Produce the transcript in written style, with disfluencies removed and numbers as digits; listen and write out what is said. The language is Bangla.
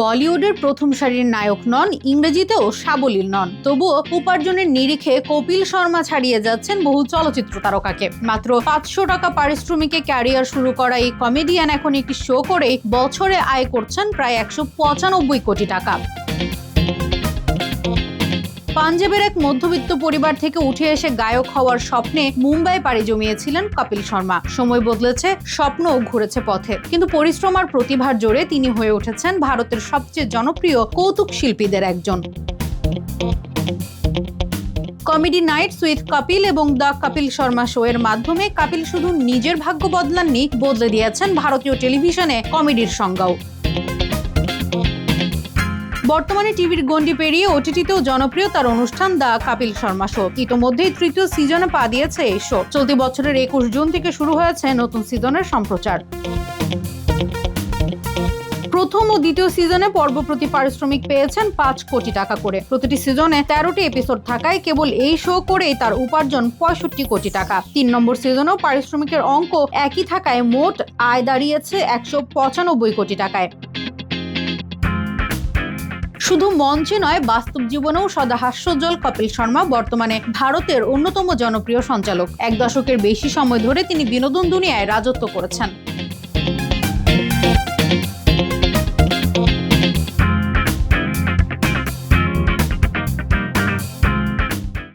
বলিউডের প্রথম সারির নায়ক নন, ইংরেজিতেও সাবলীল নন, তবুও উপার্জনের নিরিখে কপিল শর্মা ছাড়িয়ে যাচ্ছেন বহু চলচ্চিত্র তারকাকে। মাত্র 500 টাকা পারিশ্রমিকে ক্যারিয়ার শুরু করা এই কমেডিয়ান এখন একটি শো করেই বছরে আয় করছেন প্রায় 195 কোটি টাকা। পাঞ্জাবের এক মধ্যবিত্ত পরিবার থেকে উঠে এসে গায়ক হওয়ার স্বপ্নে মুম্বাই পাড়ি জমিয়েছিলেন কপিল শর্মা। সময় বদলেছে, স্বপ্নও ঘুরেছে পথে, কিন্তু পরিশ্রম আর প্রতিভার জোরে তিনি হয়ে উঠেছেন ভারতের সবচেয়ে জনপ্রিয় কৌতুক শিল্পীদের একজন। কমেডি নাইটস উইথ কপিল এবং দ্য কপিল শর্মা শো এর মাধ্যমে কপিল শুধু নিজের ভাগ্য বদলাননি, বদলে দিয়েছেন ভারতীয় টেলিভিশনে কমেডির সংজ্ঞাও। বর্তমানে টিভির গণ্ডি পেরিয়ে ওটিটিতেও জনপ্রিয় তার অনুষ্ঠান দ্য কপিল শর্মা শো। ইতোমধ্যেই 3য় সিজনে পা দিয়েছে এই শো। চলতি বছরের 21 জুন থেকে শুরু হয়েছে নতুন সিজনের সম্প্রচার। প্রথম ও দ্বিতীয় সিজনে পর্ব প্রতি পারিশ্রমিক পেয়েছেন 5 কোটি টাকা করে। প্রতিটি সিজনে 13টি এপিসোড থাকায় কেবল এই শো করেই তার উপার্জন 65 কোটি টাকা। 3 নম্বর সিজনেও পারিশ্রমিকের অঙ্ক একই থাকায় মোট আয় দাঁড়িয়েছে 195 কোটি টাকায়। শুধু মঞ্চে নয়, বাস্তব জীবনেও সদা হাস্যোজ্জ্বল কপিল শর্মা বর্তমানে ভারতের অন্যতম জনপ্রিয় সঞ্চালক। 1 দশকের বেশি সময় ধরে তিনি বিনোদন দুনিয়ায় রাজত্ব করেছেন।